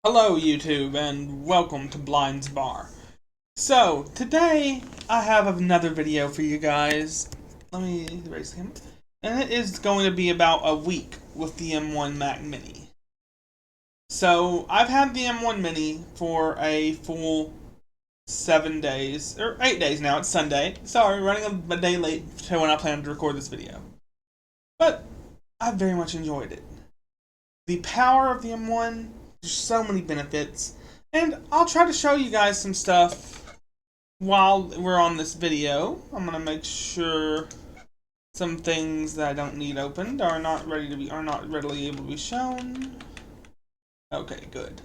Hello YouTube and welcome to Blind's Bar. So, today I have another video for you guys. Let me erase him. And it is going to be about a week with the M1 Mac Mini. So, I've had the M1 Mini for a full 7 days, or 8 days now, it's Sunday. Sorry, running a day late to when I planned to record this video. But, I very much enjoyed it. The power of the M1, there's so many benefits, and I'll try to show you guys some stuff while we're on this video. I'm gonna make sure some things that I don't need opened are not readily able to be shown. Okay, good.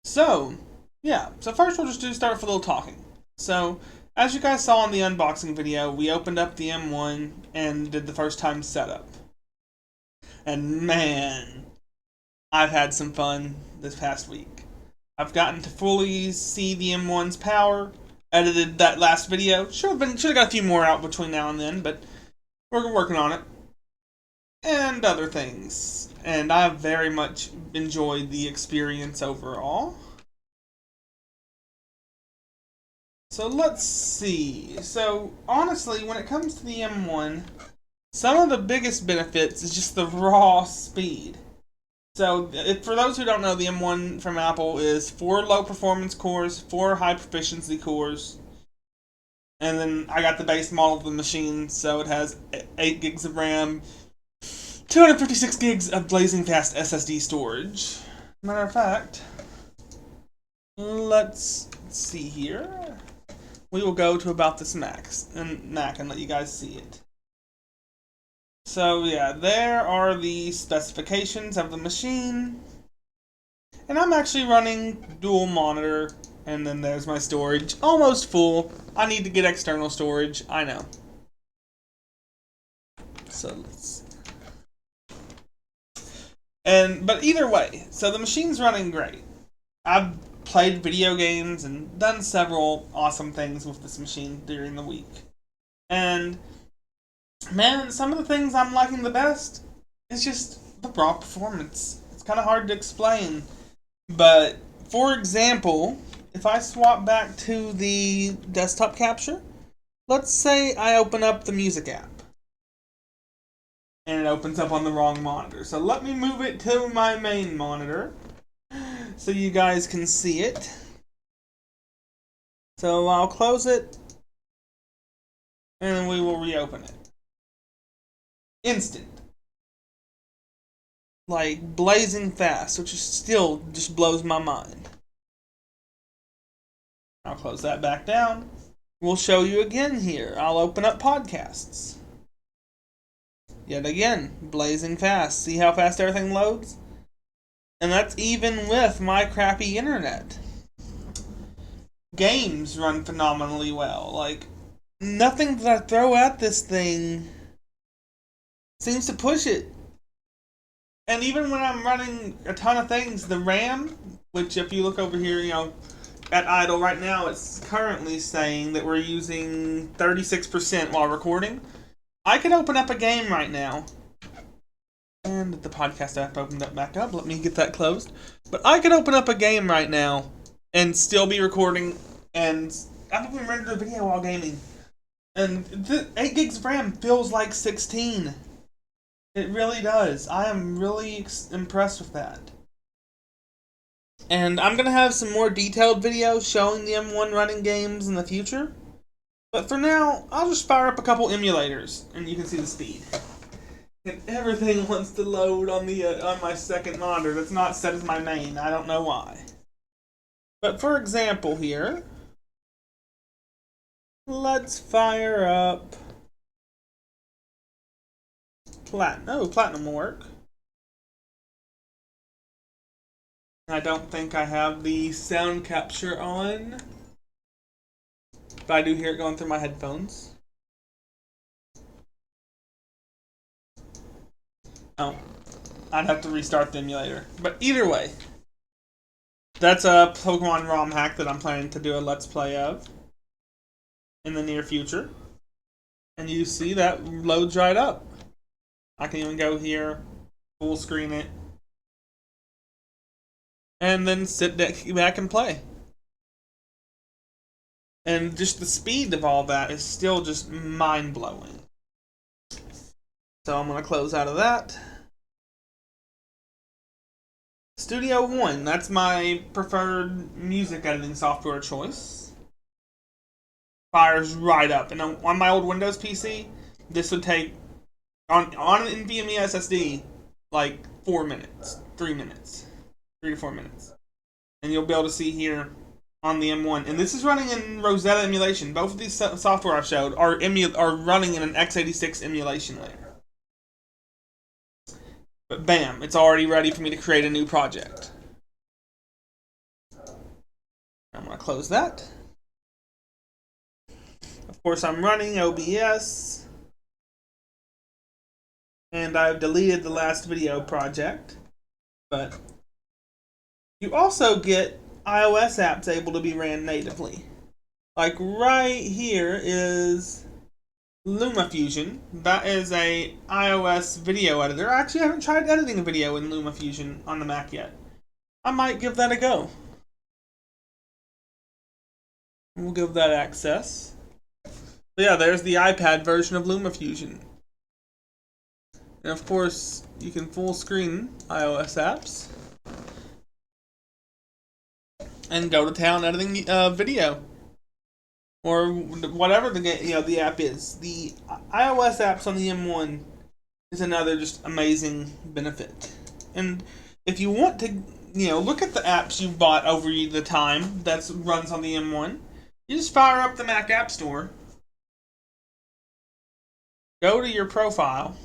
So, yeah. So first we'll just start with a little talking. So, as you guys saw in the unboxing video, we opened up the M1 and did the first time setup. And man, I've had some fun this past week. I've gotten to fully see the M1's power. Edited that last video. Should have got a few more out between now and then, but we're working on it. And other things. And I've very much enjoyed the experience overall. So let's see. So honestly, when it comes to the M1, some of the biggest benefits is just the raw speed. So, for those who don't know, the M1 from Apple is 4 low performance cores, 4 high proficiency cores, and then I got the base model of the machine, so it has 8 gigs of RAM, 256 gigs of blazing fast SSD storage. Matter of fact, let's see here. We will go to about this Mac and let you guys see it. So yeah, there are the specifications of the machine. And I'm actually running dual monitor, and then there's my storage. Almost full. I need to get external storage, I know. So let's but either way, so the machine's running great. I've played video games and done several awesome things with this machine during the week. And man, some of the things I'm liking the best is just the raw performance. It's kind of hard to explain. But, for example, if I swap back to the desktop capture, let's say I open up the music app. And it opens up on the wrong monitor. So let me move it to my main monitor so you guys can see it. So I'll close it, and we will reopen it. Instant. Like, blazing fast, which is still just blows my mind. I'll close that back down. We'll show you again here. I'll open up podcasts. Yet again, blazing fast. See how fast everything loads? And that's even with my crappy internet. Games run phenomenally well. Like, nothing that I throw at this thing seems to push it. And even when I'm running a ton of things, the RAM, which if you look over here, at idle right now, it's currently saying that we're using 36% while recording. I could open up a game right now. And the podcast app opened up back up. Let me get that closed. But I could open up a game right now and still be recording, and I've even rendered a video while gaming. And 8 gigs of RAM feels like 16. It really does. I am really impressed with that. And I'm going to have some more detailed videos showing the M1 running games in the future. But for now, I'll just fire up a couple emulators, and you can see the speed. And everything wants to load on my second monitor that's not set as my main. I don't know why. But for example here, let's fire up Platinum. Oh, Platinum will work. I don't think I have the sound capture on, but I do hear it going through my headphones. Oh, I'd have to restart the emulator. But either way, that's a Pokemon ROM hack that I'm planning to do a Let's Play of in the near future. And you see that loads right up. I can even go here, full screen it. and then sit back and play. And just the speed of all that is still just mind-blowing. So I'm going to close out of that. Studio One, that's my preferred music editing software choice. Fires right up. And on my old Windows PC, this would take, on an NVMe SSD, like 4 minutes, 3 minutes, 3 to 4 minutes. And you'll be able to see here on the M1. And this is running in Rosetta emulation. Both of these software I've showed are running in an x86 emulation layer. But bam, it's already ready for me to create a new project. I'm going to close that. Of course, I'm running OBS. And I've deleted the last video project. But you also get iOS apps able to be ran natively. Like right here is LumaFusion. That is a iOS video editor. Actually, I haven't tried editing a video in LumaFusion on the Mac yet. I might give that a go. We'll give that access. But yeah, there's the iPad version of LumaFusion. And of course, you can full screen iOS apps and go to town editing video. Or whatever the app is. The iOS apps on the M1 is another just amazing benefit. And if you want to, look at the apps you've bought over the time that runs on the M1, you just fire up the Mac App Store, go to your profile.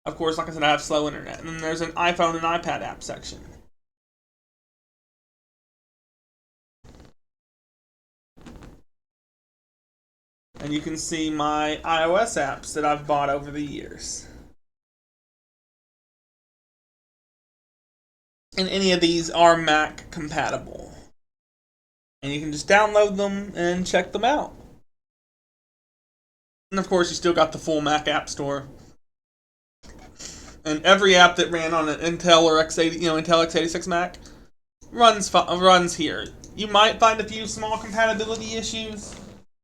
Of course, like I said, I have slow internet. And then there's an iPhone and iPad app section. And you can see my iOS apps that I've bought over the years. And any of these are Mac compatible. And you can just download them and check them out. And of course, you still got the full Mac App Store. And every app that ran on an Intel or Intel x86 Mac runs here. You might find a few small compatibility issues,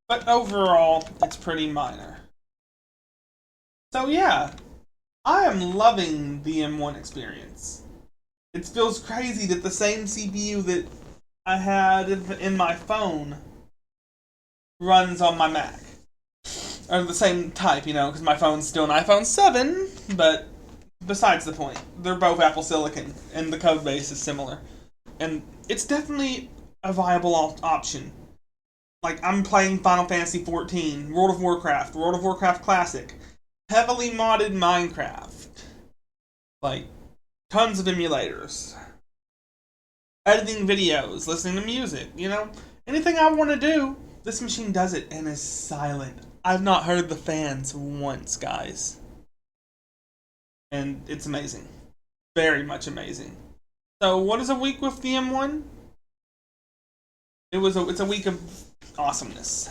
but overall, it's pretty minor. So yeah, I am loving the M1 experience. It feels crazy that the same CPU that I had in my phone runs on my Mac. Or the same type, because my phone's still an iPhone 7, but besides the point. They're both Apple Silicon, and the code base is similar. And it's definitely a viable option. Like, I'm playing Final Fantasy XIV, World of Warcraft Classic, heavily modded Minecraft. Like, tons of emulators. Editing videos, listening to music, anything I want to do, this machine does it and is silent. I've not heard the fans once, guys. And it's amazing. Very much amazing. So, what is a week with the M1? It's a week of awesomeness.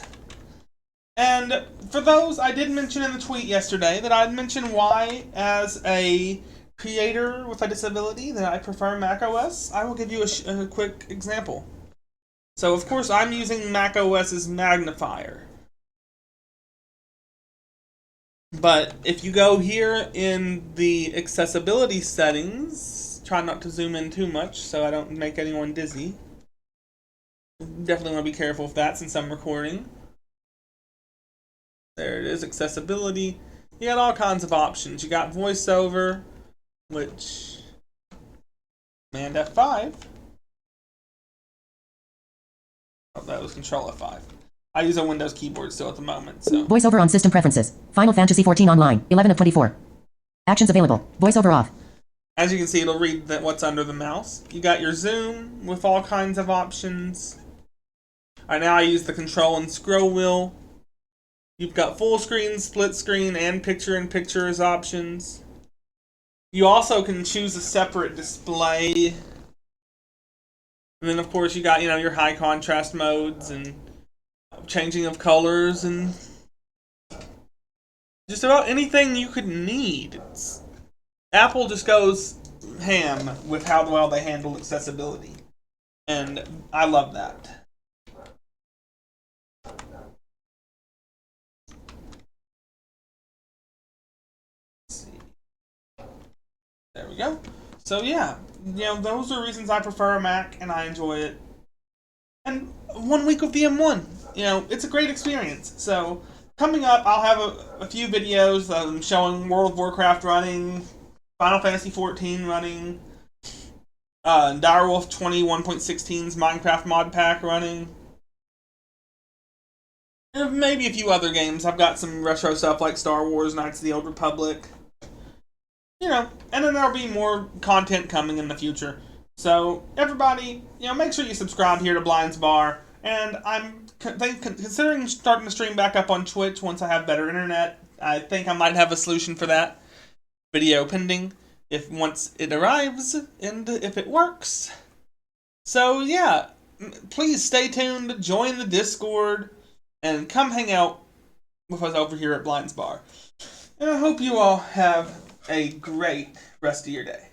And for those, I did mention in the tweet yesterday that I'd mention why, as a creator with a disability, that I prefer macOS. I will give you a quick example. So, of course, I'm using macOS's magnifier. But if you go here in the accessibility settings, try not to zoom in too much so I don't make anyone dizzy. Definitely want to be careful of that since I'm recording. There it is, accessibility. You got all kinds of options. You got voiceover, which, Command F5. Oh, that was Control F5. I use a Windows keyboard still at the moment, so. Voiceover on system preferences. Final Fantasy XIV Online, 11 of 24. Actions available. Voiceover off. As you can see, it'll read what's under the mouse. You got your zoom with all kinds of options. Right now I use the control and scroll wheel. You've got full screen, split screen, and picture-in-picture as options. You also can choose a separate display. And then, of course, you got, your high contrast modes and changing of colors and just about anything you could need. Apple just goes ham with how well they handle accessibility. And I love that. Let's see. There we go. So yeah, those are reasons I prefer a Mac and I enjoy it. And 1 week with the M1, it's a great experience. So coming up, I'll have a few videos showing World of Warcraft running, Final Fantasy 14 running, Direwolf 21.16's Minecraft mod pack running, and maybe a few other games. I've got some retro stuff like Star Wars Knights of the Old Republic. And then there'll be more content coming in the future. So everybody, make sure you subscribe here to Blinds Bar. And I'm considering starting to stream back up on Twitch once I have better internet. I think I might have a solution for that. Video pending, if once it arrives and if it works. So yeah, please stay tuned, join the Discord, and come hang out with us over here at Blinds Bar. And I hope you all have a great rest of your day.